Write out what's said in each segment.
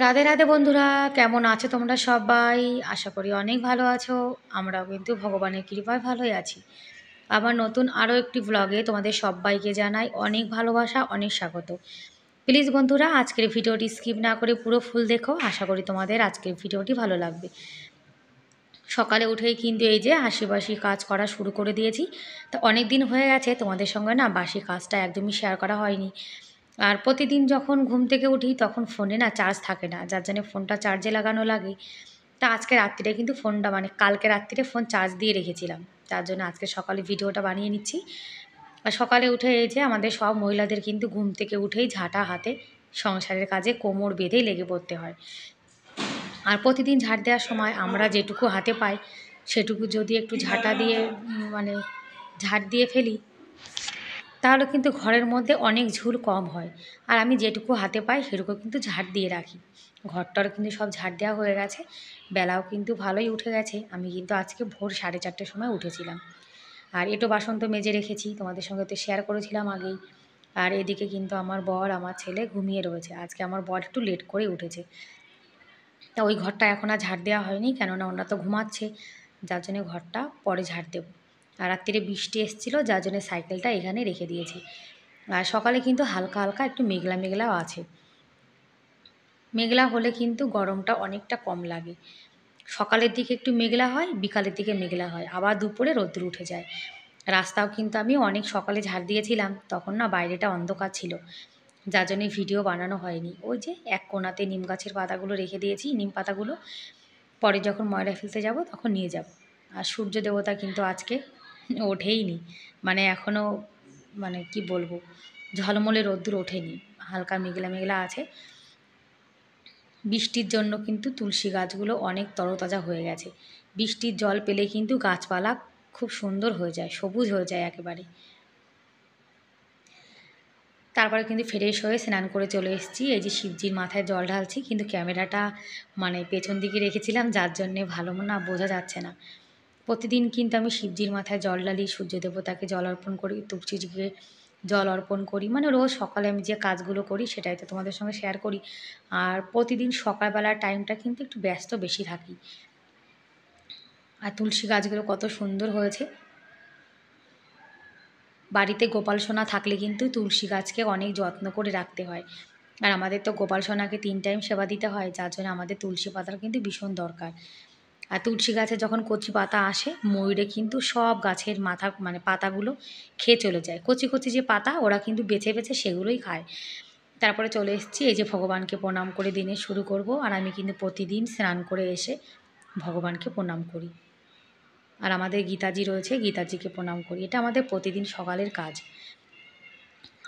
রাধে রাধে বন্ধুরা, কেমন আছো তোমরা সবাই? আশা করি অনেক ভালো আছো। আমরাও কিন্তু ভগবানের কৃপায় ভালোই আছি। আবার নতুন আরও একটি ব্লগে তোমাদের সবাইকে জানাই অনেক ভালোবাসা, অনেক স্বাগত। প্লিজ বন্ধুরা, আজকের ভিডিওটি স্কিপ না করে পুরো ফুল দেখো। আশা করি তোমাদের আজকের ভিডিওটি ভালো লাগবে। সকালে উঠেই কিন্তু এই যে আশিবাসি কাজ করা শুরু করে দিয়েছি। তো অনেক দিন হয়ে গেছে তোমাদের সঙ্গে না বাসি কাজটা একদমই শেয়ার করা হয়নি। আর প্রতিদিন যখন ঘুম থেকে উঠি তখন ফোনে না চার্জ থাকে না, যার জন্য ফোনটা চার্জে লাগানো লাগে। তা আজকে রাত্রিরে কিন্তু ফোনটা কালকে রাত্রিরে ফোন চার্জ দিয়ে রেখেছিলাম, তার জন্য আজকে সকালে ভিডিওটা বানিয়ে নিচ্ছি। আর সকালে উঠে এই যে আমাদের সব মহিলাদের কিন্তু ঘুম থেকে উঠেই ঝাঁটা হাতে সংসারের কাজে কোমর বেঁধেই লেগে পড়তে হয়। আর প্রতিদিন ঝাঁট দেওয়ার সময় আমরা যেটুকু হাতে পাই সেটুকু যদি একটু ঝাঁটা দিয়ে মানে ঝাঁট দিয়ে ফেলি, তাহলে কিন্তু ঘরের মধ্যে অনেক ঝুল কম হয়। আর আমি যেটুকু হাতে পাই সেটুকু কিন্তু ঝাঁট দিয়ে রাখি। ঘরটার কিন্তু সব ঝাঁট দেওয়া হয়ে গেছে, বেলাও কিন্তু ভালোই উঠে গেছে। আমি কিন্তু আজকে ভোর 4:30টার সময় উঠেছিলাম। আর এঁটো বাসন তো মেজে রেখেছি, তোমাদের সঙ্গে তো শেয়ার করেছিলাম আগেই। আর এদিকে কিন্তু আমার বর আমার ছেলে ঘুমিয়ে রয়েছে। আজকে আমার বর একটু লেট করে উঠেছে, তা ওই ঘরটা এখন আর ঝাড় দেওয়া হয়নি, কেননা ওনারা তো ঘুমাচ্ছে, যার জন্যে ঘরটা পরে ঝাড় দেবো। আর রাত্রিরে বৃষ্টি এসেছিলো, যার জন্যে সাইকেলটা এখানে রেখে দিয়েছি। আর সকালে কিন্তু হালকা হালকা একটু মেঘলা মেঘলাও আছে। মেঘলা হলে কিন্তু গরমটা অনেকটা কম লাগে। সকালের দিকে একটু মেঘলা হয়, বিকালের দিকে মেঘলা হয়, আবার দুপুরে রোদ্দুর উঠে যায়। রাস্তাও কিন্তু আমি অনেক সকালে ঝাড় দিয়েছিলাম, তখন না বাইরেটা অন্ধকার ছিল, যার জন্যে ভিডিও বানানো হয়নি। ওই যে এক কোণাতে নিম গাছের পাতাগুলো রেখে দিয়েছি, নিম পাতাগুলো পরে যখন ময়লা ফেলতে যাব তখন নিয়ে যাব। আর সূর্য দেবতা কিন্তু আজকে ওঠেইনি, এখনও কি বলবো, ঝলমলে রোদ্দুর ওঠেনি, হালকা মেঘলা মেঘলা আছে। বৃষ্টির জন্য কিন্তু তুলসী গাছগুলো অনেক তরতাজা হয়ে গেছে। বৃষ্টির জল পেলে কিন্তু গাছপালা খুব সুন্দর হয়ে যায়, সবুজ হয়ে যায় একেবারে। তারপরে কিন্তু ফ্রেশ হয়ে স্নান করে চলে এসেছি। এই যে শিবজির মাথায় জল ঢালছি, কিন্তু ক্যামেরাটা পেছন দিকে রেখেছিলাম, যার জন্যে ভালো না বোঝা যাচ্ছে না। প্রতিদিন কিন্তু আমি শিবজির মাথায় জল ঢালি, সূর্য দেবতাকে জল অর্পণ করি, তুলসীজিকে জল অর্পণ করি, রোজ সকালে আমি যে কাজগুলো করি সেটাই তো তোমাদের সঙ্গে শেয়ার করি। আর প্রতিদিন সকালবেলার টাইমটা কিন্তু একটু ব্যস্ত বেশি থাকি। আর তুলসী গাছগুলো কত সুন্দর হয়েছে। বাড়িতে গোপাল সোনা থাকলে কিন্তু তুলসী গাছকে অনেক যত্ন করে রাখতে হয়। আর আমাদের তো গোপাল সোনাকে 3 টাইম সেবা দিতে হয়, যার জন্য আমাদের তুলসী পাতার কিন্তু ভীষণ দরকার। আর তুলসী গাছে যখন কচি পাতা আসে, ময়ূরে কিন্তু সব গাছের মাথা পাতাগুলো খেয়ে চলে যায়। কচি কচি যে পাতা, ওরা কিন্তু বেছে বেছে সেগুলোই খায়। তারপরে চলে এসেছি, এই যে ভগবানকে প্রণাম করে দিনে শুরু করব। আর আমি কিন্তু প্রতিদিন স্নান করে এসে ভগবানকে প্রণাম করি। আর আমাদের গীতাজি রয়েছে, গীতাজিকে প্রণাম করি, এটা আমাদের প্রতিদিন সকালের কাজ।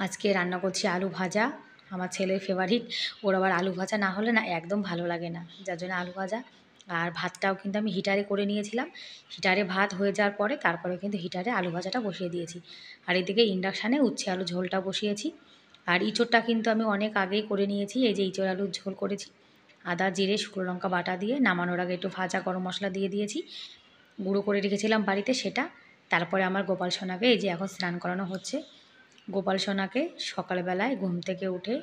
আজকে রান্না করছি আলু ভাজা, আমার ছেলের ফেভারিট। ওর আবার আলু ভাজা না হলে না একদম ভালো লাগে না, যার জন্য আলু ভাজা। আর ভাতটাও কিন্তু আমি হিটারে করে নিয়েছিলাম। হিটারে ভাত হয়ে যাওয়ার পরে তারপরে কিন্তু হিটারে আলু ভাজাটা বসিয়ে দিয়েছি। আর এদিকে ইন্ডাকশানে উচ্ছে আলু ঝোলটা বসিয়েছি। আর ইঁচড়টা কিন্তু আমি অনেক আগেই করে নিয়েছি, এই যে ইঁচড় আলুর ঝোল করেছি। আদা জিরে শুকনো লঙ্কা বাটা দিয়ে নামানোর আগে একটু ভাজা গরম মশলা দিয়ে দিয়েছি, গুঁড়ো করে রেখেছিলাম বাড়িতে সেটা। তারপরে আমার গোপাল সোনাকে এই যে এখন স্নান করানো হচ্ছে। গোপাল সোনাকে সকালবেলায় ঘুম থেকে উঠে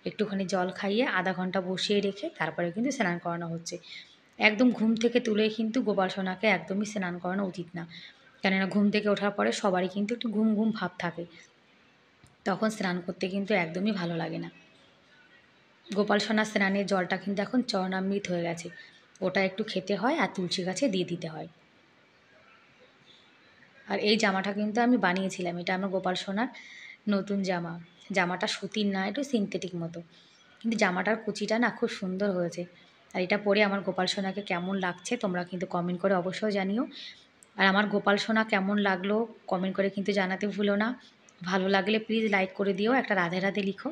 একটুখানি জল খাইয়ে আধা ঘন্টা বসিয়ে রেখে তারপরে কিন্তু স্নান করানো হচ্ছে। একদম ঘুম থেকে তুলে কিন্তু গোপাল সোনাকে একদমই স্নান করানো উচিত না, কেননা ঘুম থেকে ওঠার পরে সবারই কিন্তু একটু ঘুম ঘুম ভাব থাকে, তখন স্নান করতে কিন্তু একদমই ভালো লাগে না। গোপাল সোনার স্নানের জলটা কিন্তু এখন চরণামৃত হয়ে গেছে, ওটা একটু খেতে হয় আর তুলসী গাছে দিয়ে দিতে হয়। আর এই জামাটা কিন্তু আমি বানিয়েছিলাম, এটা আমার গোপাল সোনার নতুন জামা। জামাটা সুতির না, একটু সিনথেটিক মতো, কিন্তু জামাটার কুচিটা না খুব সুন্দর হয়েছে। আর এটা পরে আমার গোপাল সোনাকে কেমন লাগছে তোমরা কিন্তু কমেন্ট করে অবশ্যই জানিও। আর আমার গোপাল সোনা কেমন লাগলো কমেন্ট করে কিন্তু জানাতে ভুলো না। ভালো লাগলে প্লিজ লাইক করে দিও, একটা রাধে রাধে লিখো।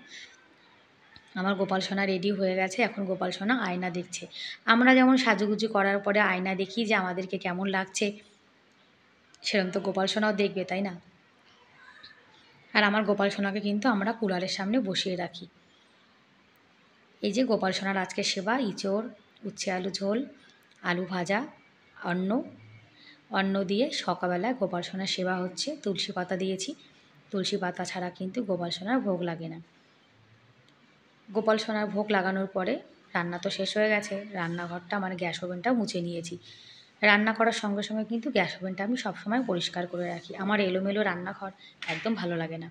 আমার গোপাল সোনা রেডি হয়ে গেছে, এখন গোপাল সোনা আয়না দেখছে। আমরা যেমন সাজুগুজু করার পরে আয়না দেখি যে আমাদেরকে কেমন লাগছে, সেরকম তো গোপাল সোনাও দেখবে, তাই না? আর আমার গোপাল সোনাকে কিন্তু আমরা কুলারের সামনে বসিয়ে রাখি। এই যে গোপাল সোনার আজকে সেবা, ইঁচড়, উচ্ছে আলু ঝোল, আলু ভাজা, অন্ন অন্ন দিয়ে সকালবেলায় গোপাল সোনার সেবা হচ্ছে। তুলসী পাতা দিয়েছি, তুলসী পাতা ছাড়া কিন্তু গোপাল সোনার ভোগ লাগে না। গোপাল সোনার ভোগ লাগানোর পরে রান্না তো শেষ হয়ে গেছে, রান্নাঘরটা মানে গ্যাস ওভেনটা মুছে নিয়েছি। রান্না করার সঙ্গে সঙ্গে কিন্তু গ্যাস ওভেনটা আমি সবসময় পরিষ্কার করে রাখি। আমার এলোমেলো রান্নাঘর একদম ভালো লাগে না।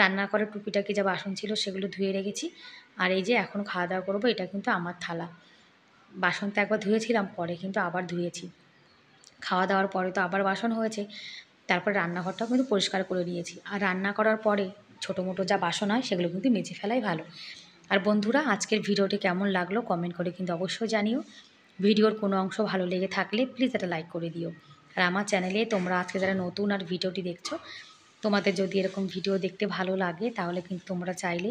রান্না করার টুকিটাকি যা বাসন ছিল সেগুলো ধুয়ে রেখেছি। আর এই যে এখন খাওয়া দাওয়া করবো, এটা কিন্তু আমার থালা। বাসন তো একবার ধুয়েছিলাম, পরে কিন্তু আবার ধুয়েছি। খাওয়া দাওয়ার পরে তো আবার বাসন হয়েছে, তারপর রান্নাঘরটাও কিন্তু পরিষ্কার করে নিয়েছি। আর রান্না করার পরে ছোটো মোটো যা বাসন হয় সেগুলো কিন্তু মেজে ফেলাই ভালো। আর বন্ধুরা, আজকের ভিডিওটি কেমন লাগলো কমেন্ট করে কিন্তু অবশ্যই জানিও। ভিডিওর কোনো অংশ ভালো লেগে থাকলে প্লিজ একটা লাইক করে দিও। আর আমার চ্যানেলে তোমরা আজকে যারা নতুন আর ভিডিওটি দেখছো, তোমাদের যদি এরকম ভিডিও দেখতে ভালো লাগে তাহলে কিন্তু তোমরা চাইলে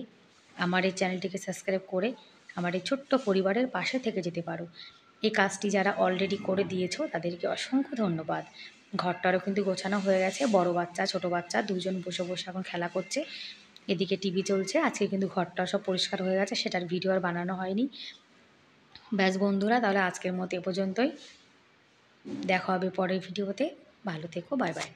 আমার এই চ্যানেলটিকে সাবস্ক্রাইব করে আমার এই ছোট্ট পরিবারের পাশে থেকে যেতে পারো। এই কাজটি যারা অলরেডি করে দিয়েছো তাদেরকে অসংখ্য ধন্যবাদ। ঘরটারও কিন্তু গোছানো হয়ে গেছে, বড় বাচ্চা ছোট বাচ্চা দুজন বসে বসে এখন খেলা করছে, এদিকে টিভি চলছে। আজকে কিন্তু ঘরটা সব পরিষ্কার হয়ে গেছে, সেটার ভিডিও আর বানানো হয়নি। ব্যাস বন্ধুরা, তাহলে আজকের মতো এ পর্যন্তই। দেখা হবে পরের ভিডিওতে। ভালো থেকো, বাই বাই।